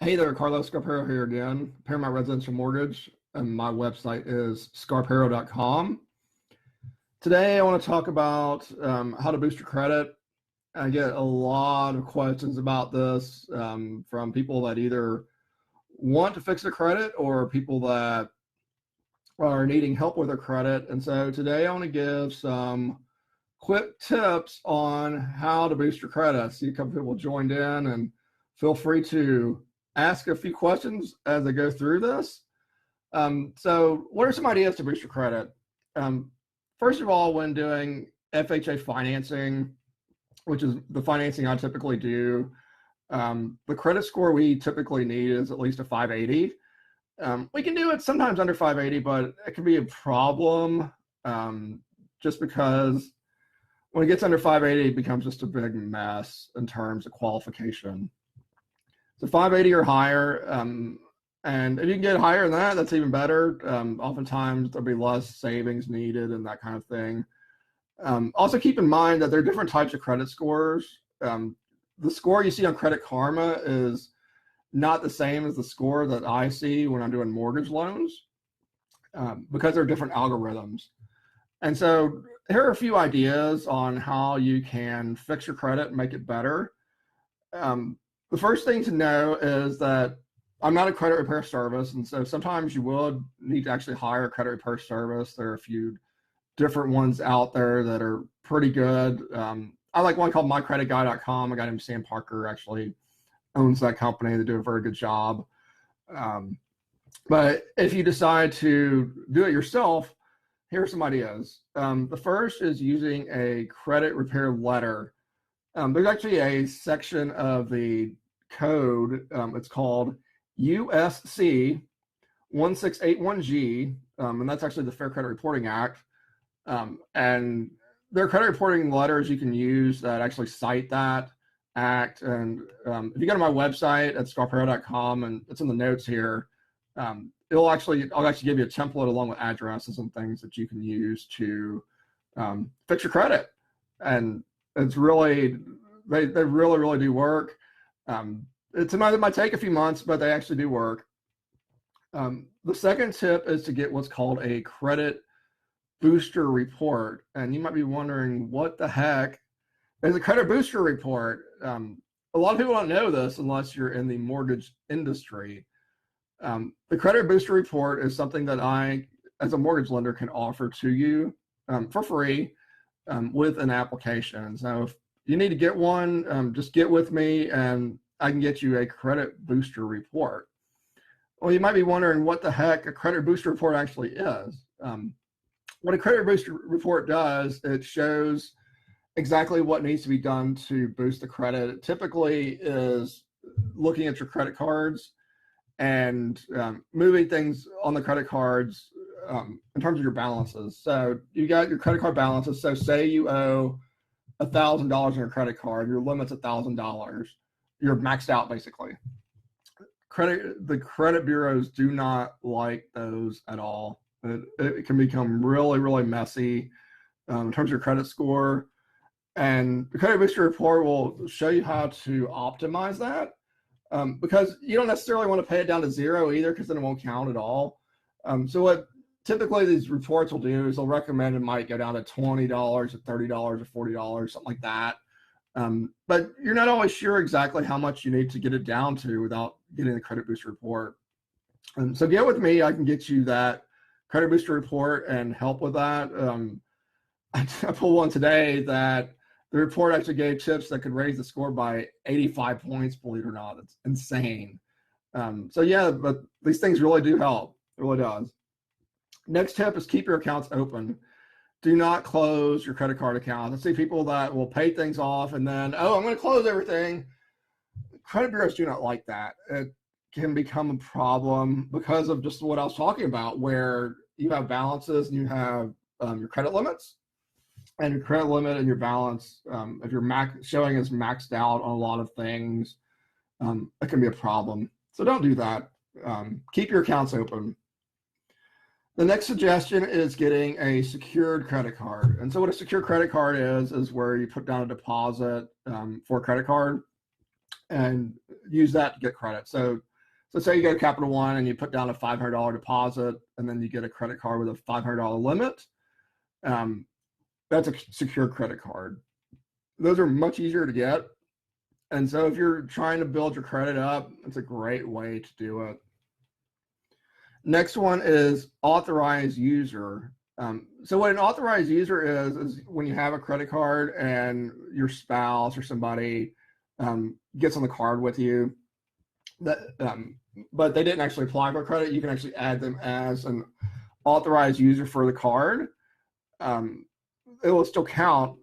Hey there, Carlos Scarpero here again, Paramount Residential Mortgage, and my website is scarpero.com. Today, I want to talk about how to boost your credit. I get a lot of questions about this from people that either want to fix their credit or people that are needing help with their credit. And so today, I want to give some quick tips on how to boost your credit. I see a couple people joined in, and feel free to ask a few questions as I go through this. So what are some ideas to boost your credit? First of all, when doing FHA financing, which is the financing I typically do, the credit score we typically need is at least a 580. We can do it sometimes under 580, but it can be a problem just because when it gets under 580, it becomes just a big mess in terms of qualification. So 580 or higher, and if you can get higher than that, that's even better. Oftentimes there'll be less savings needed and that kind of thing. Also keep in mind that there are different types of credit scores. The score you see on Credit Karma is not the same as the score that I see when I'm doing mortgage loans because there are different algorithms. And so here are a few ideas on how you can fix your credit and make it better. The first thing to know is that I'm not a credit repair service, and so sometimes you will need to actually hire a credit repair service. There are a few different ones out there that are pretty good. I like one called mycreditguy.com. A guy named Sam Parker actually owns that company. They do a very good job. But if you decide to do it yourself, here are some ideas. The first is using a credit repair letter. There's actually a section of the code, it's called USC 1681G, and that's actually the Fair Credit Reporting Act. And there are credit reporting letters you can use that actually cite that act. And if you go to my website at scarpero.com, and it's in the notes here, I'll actually give you a template along with addresses and things that you can use to fix your credit. And it's really, they really do work. It might take a few months, but they actually do work. The second tip is to get what's called a credit booster report. And you might be wondering, what the heck is a credit booster report? A lot of people don't know this unless you're in the mortgage industry. The credit booster report is something that I, as a mortgage lender, can offer to you for free with an application. So if you need to get one, just get with me and I can get you a credit booster report. Well, you might be wondering what the heck a credit booster report actually is. What a credit booster report does, it shows exactly what needs to be done to boost the credit. It typically is looking at your credit cards and moving things on the credit cards in terms of your balances. So you got your credit card balances. So say you owe $1,000 on your credit card, your limit's $1,000. You're maxed out basically. The credit bureaus do not like those at all. It can become really messy in terms of your credit score. And the credit booster report will show you how to optimize that. Because you don't necessarily want to pay it down to zero either, because then it won't count at all. So what typically these reports will do is they'll recommend it might go down to $20 or $30 or $40, something like that. But you're not always sure exactly how much you need to get it down to without getting the credit booster report. So get with me, I can get you that credit booster report and help with that. I pulled one today that the report actually gave tips that could raise the score by 85 points, believe it or not. It's insane. So yeah, but these things really do help. It really does. Next tip is keep your accounts open. Do not close your credit card account. I see people that will pay things off and then, oh, I'm going to close everything. Credit bureaus do not like that. It can become a problem because of just what I was talking about, where you have balances and you have your credit limits. And your credit limit and your balance, if you're showing as maxed out on a lot of things, it can be a problem. So don't do that. Keep your accounts open. The next suggestion is getting a secured credit card. And so what a secure credit card is where you put down a deposit for a credit card and use that to get credit. So So say you go to Capital One and you put down a $500 deposit, and then you get a credit card with a $500 limit. That's a secure credit card. Those are much easier to get. And so if you're trying to build your credit up, it's a great way to do it. Next one is authorized user. So what an authorized user is when you have a credit card and your spouse or somebody gets on the card with you, but they didn't actually apply for credit, you can actually add them as an authorized user for the card. It will still count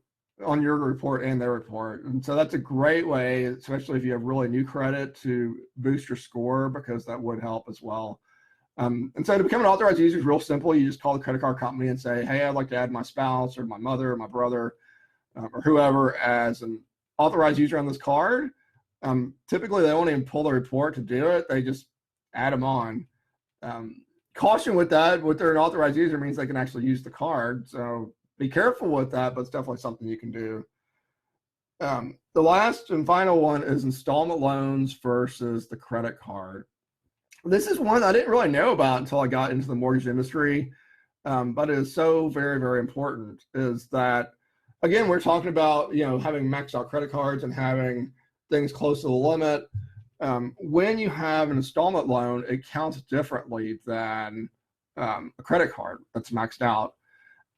on your report and their report. And so that's a great way, especially if you have really new credit, to boost your score, because that would help as well. And so to become an authorized user is real simple. You just call the credit card company and say, hey, I'd like to add my spouse or my mother or my brother or whoever as an authorized user on this card. Typically, they won't even pull the report to do it. They just add them on. Caution with that, with they're an authorized user means they can actually use the card. So be careful with that, but it's definitely something you can do. The last and final one is installment loans versus the credit card. This is one I didn't really know about until I got into the mortgage industry, but it is so very, very important. Is that, again, we're talking about, having maxed out credit cards and having things close to the limit. When you have an installment loan, it counts differently than a credit card that's maxed out.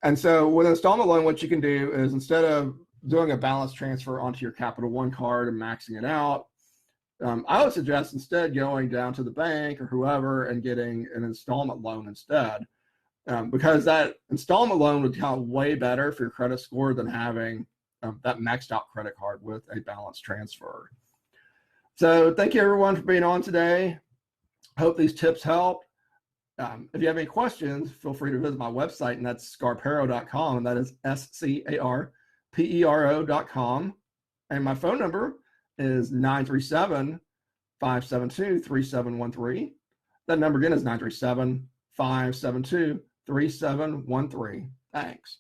And so with an installment loan, what you can do is, instead of doing a balance transfer onto your Capital One card and maxing it out, I would suggest instead going down to the bank or whoever and getting an installment loan instead, because that installment loan would count way better for your credit score than having that maxed out credit card with a balance transfer. So thank you everyone for being on today. Hope these tips help. If you have any questions, feel free to visit my website, and that's Scarpero.com, and that is SCARPERO.com. And my phone number is 937-572-3713. That number again is 937-572-3713. Thanks.